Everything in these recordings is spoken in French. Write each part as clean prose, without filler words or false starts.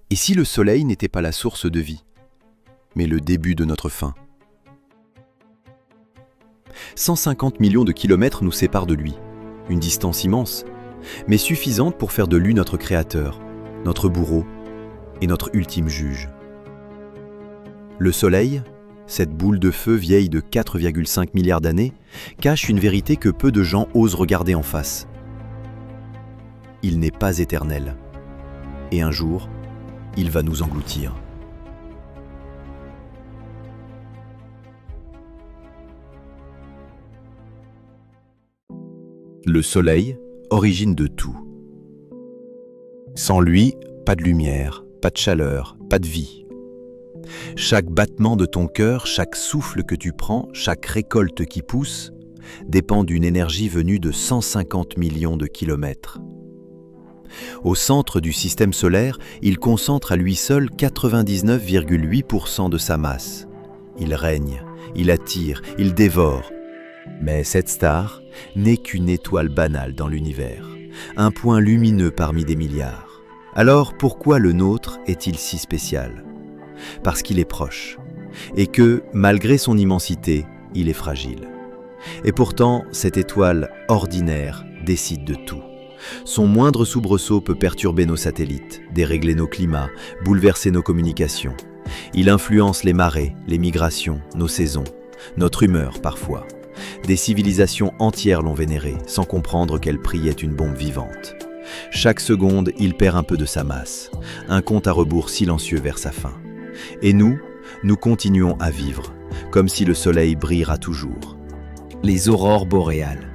Et si le soleil n'était pas la source de vie, mais le début de notre fin? 150 millions de kilomètres nous séparent de lui, une distance immense, mais suffisante pour faire de lui notre créateur, notre bourreau et notre ultime juge. Le soleil, cette boule de feu vieille de 4,5 milliards d'années, cache une vérité que peu de gens osent regarder en face. Il n'est pas éternel, et un jour, il va nous engloutir. Le soleil, origine de tout. Sans lui, pas de lumière, pas de chaleur, pas de vie. Chaque battement de ton cœur, chaque souffle que tu prends, chaque récolte qui pousse, dépend d'une énergie venue de 150 millions de kilomètres. Au centre du système solaire, il concentre à lui seul 99,8% de sa masse. Il règne, il attire, il dévore. Mais cette star n'est qu'une étoile banale dans l'univers, un point lumineux parmi des milliards. Alors pourquoi le nôtre est-il si spécial? Parce qu'il est proche, et que, malgré son immensité, il est fragile. Et pourtant, cette étoile ordinaire décide de tout. Son moindre soubresaut peut perturber nos satellites, dérégler nos climats, bouleverser nos communications. Il influence les marées, les migrations, nos saisons, notre humeur parfois. Des civilisations entières l'ont vénéré, sans comprendre qu'elle priait une bombe vivante. Chaque seconde, il perd un peu de sa masse, un compte à rebours silencieux vers sa fin. Et nous continuons à vivre, comme si le soleil brillera toujours. Les aurores boréales.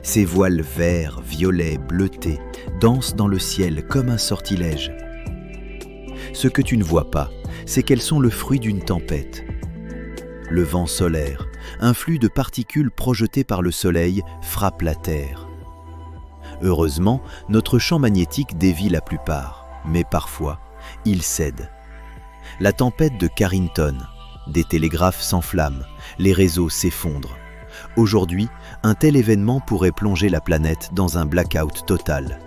Ces voiles verts, violets, bleutés, dansent dans le ciel comme un sortilège. Ce que tu ne vois pas, c'est qu'elles sont le fruit d'une tempête. Le vent solaire, un flux de particules projetées par le soleil, frappe la Terre. Heureusement, notre champ magnétique dévie la plupart, mais parfois, il cède. La tempête de Carrington, des télégraphes s'enflamment, les réseaux s'effondrent. Aujourd'hui, un tel événement pourrait plonger la planète dans un blackout total.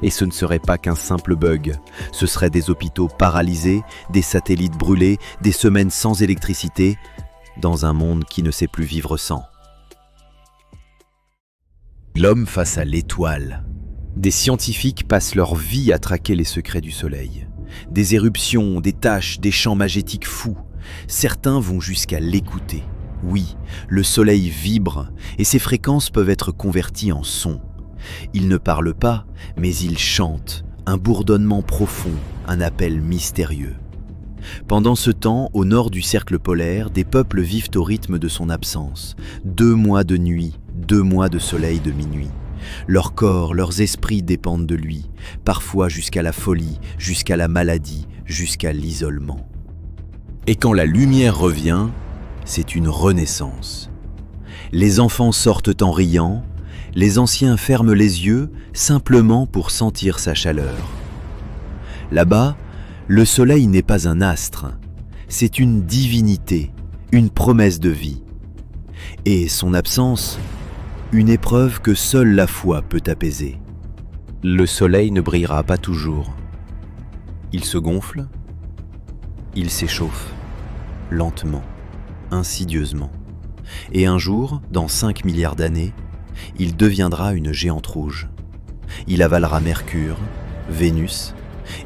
Et ce ne serait pas qu'un simple bug, ce seraient des hôpitaux paralysés, des satellites brûlés, des semaines sans électricité, dans un monde qui ne sait plus vivre sans. L'homme face à l'étoile. Des scientifiques passent leur vie à traquer les secrets du soleil. Des éruptions, des taches, des champs magnétiques fous. Certains vont jusqu'à l'écouter. Oui, le soleil vibre et ses fréquences peuvent être converties en sons. Il ne parle pas, mais il chante, un bourdonnement profond, un appel mystérieux. Pendant ce temps, au nord du cercle polaire, des peuples vivent au rythme de son absence. 2 mois de nuit, 2 mois de soleil de minuit. Leurs corps, leurs esprits dépendent de lui, parfois jusqu'à la folie, jusqu'à la maladie, jusqu'à l'isolement. Et quand la lumière revient, c'est une renaissance. Les enfants sortent en riant, les anciens ferment les yeux simplement pour sentir sa chaleur. Là-bas, le soleil n'est pas un astre, c'est une divinité, une promesse de vie. Et son absence, une épreuve que seule la foi peut apaiser. Le soleil ne brillera pas toujours. Il se gonfle, il s'échauffe, lentement, insidieusement. Et un jour, dans 5 milliards d'années, il deviendra une géante rouge. Il avalera Mercure, Vénus,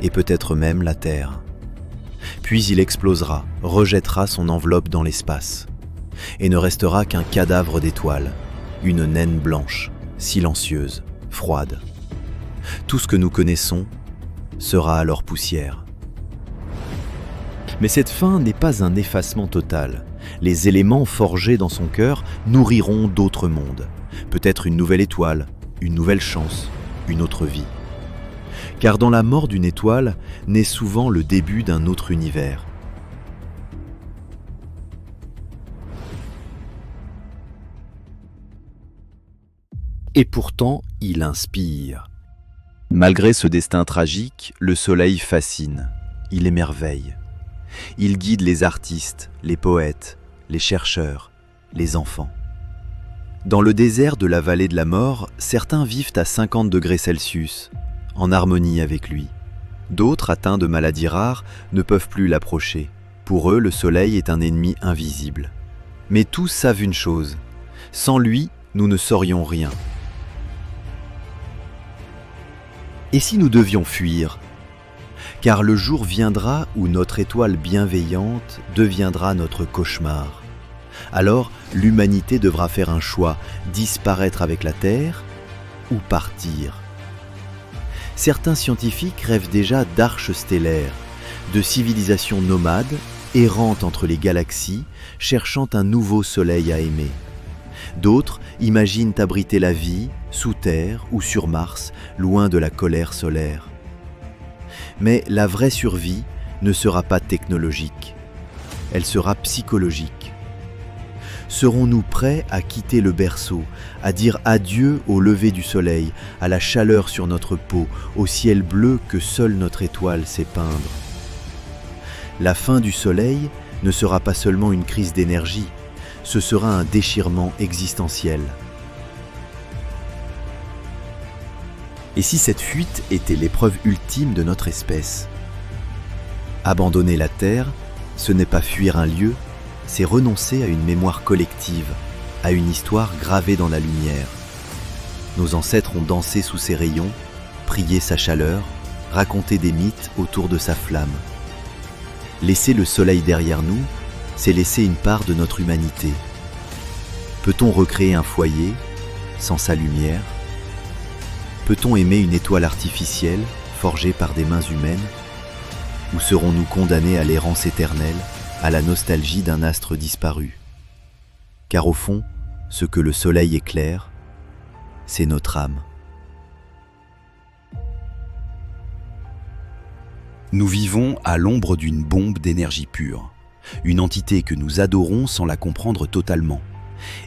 et peut-être même la Terre. Puis il explosera, rejettera son enveloppe dans l'espace, et ne restera qu'un cadavre d'étoile, une naine blanche, silencieuse, froide. Tout ce que nous connaissons sera alors poussière. Mais cette fin n'est pas un effacement total. Les éléments forgés dans son cœur nourriront d'autres mondes, peut-être une nouvelle étoile, une nouvelle chance, une autre vie. Car dans la mort d'une étoile naît souvent le début d'un autre univers. Et pourtant, il inspire. Malgré ce destin tragique, le soleil fascine, il émerveille. Il guide les artistes, les poètes, les chercheurs, les enfants. Dans le désert de la vallée de la mort, certains vivent à 50 degrés Celsius, en harmonie avec lui. D'autres, atteints de maladies rares, ne peuvent plus l'approcher. Pour eux, le soleil est un ennemi invisible. Mais tous savent une chose, sans lui, nous ne saurions rien. Et si nous devions fuir? Car le jour viendra où notre étoile bienveillante deviendra notre cauchemar. Alors, l'humanité devra faire un choix, disparaître avec la Terre ou partir. Certains scientifiques rêvent déjà d'arches stellaires, de civilisations nomades, errantes entre les galaxies, cherchant un nouveau soleil à aimer. D'autres imaginent abriter la vie, sous terre ou sur Mars, loin de la colère solaire. Mais la vraie survie ne sera pas technologique, elle sera psychologique. Serons-nous prêts à quitter le berceau, à dire adieu au lever du soleil, à la chaleur sur notre peau, au ciel bleu que seule notre étoile sait peindre? La fin du soleil ne sera pas seulement une crise d'énergie, ce sera un déchirement existentiel. Et si cette fuite était l'épreuve ultime de notre espèce? Abandonner la Terre, ce n'est pas fuir un lieu, c'est renoncer à une mémoire collective, à une histoire gravée dans la lumière. Nos ancêtres ont dansé sous ses rayons, prié sa chaleur, raconté des mythes autour de sa flamme. Laisser le soleil derrière nous, c'est laisser une part de notre humanité. Peut-on recréer un foyer sans sa lumière? Peut-on aimer une étoile artificielle forgée par des mains humaines? Ou serons-nous condamnés à l'errance éternelle, à la nostalgie d'un astre disparu? Car au fond, ce que le soleil éclaire, c'est notre âme. Nous vivons à l'ombre d'une bombe d'énergie pure, une entité que nous adorons sans la comprendre totalement.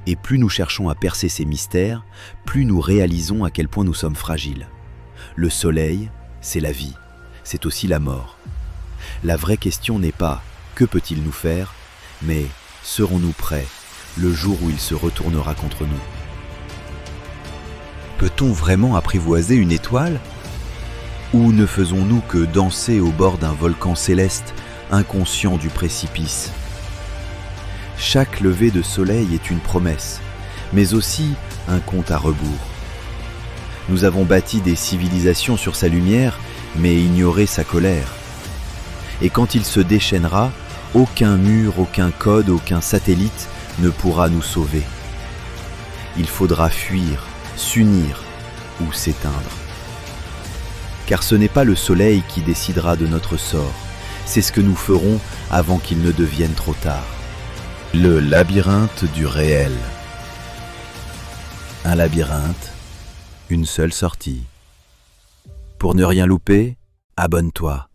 Et plus nous cherchons à percer ces mystères, plus nous réalisons à quel point nous sommes fragiles. Le soleil, c'est la vie, c'est aussi la mort. La vraie question n'est pas « que peut-il nous faire ?», mais « serons-nous prêts le jour où il se retournera contre nous ?» Peut-on vraiment apprivoiser une étoile? Ou ne faisons-nous que danser au bord d'un volcan céleste, inconscient du précipice? Chaque lever de soleil est une promesse, mais aussi un compte à rebours. Nous avons bâti des civilisations sur sa lumière, mais ignoré sa colère. Et quand il se déchaînera, aucun mur, aucun code, aucun satellite ne pourra nous sauver. Il faudra fuir, s'unir ou s'éteindre. Car ce n'est pas le soleil qui décidera de notre sort, c'est ce que nous ferons avant qu'il ne devienne trop tard. Le labyrinthe du réel. Un labyrinthe, une seule sortie. Pour ne rien louper, abonne-toi.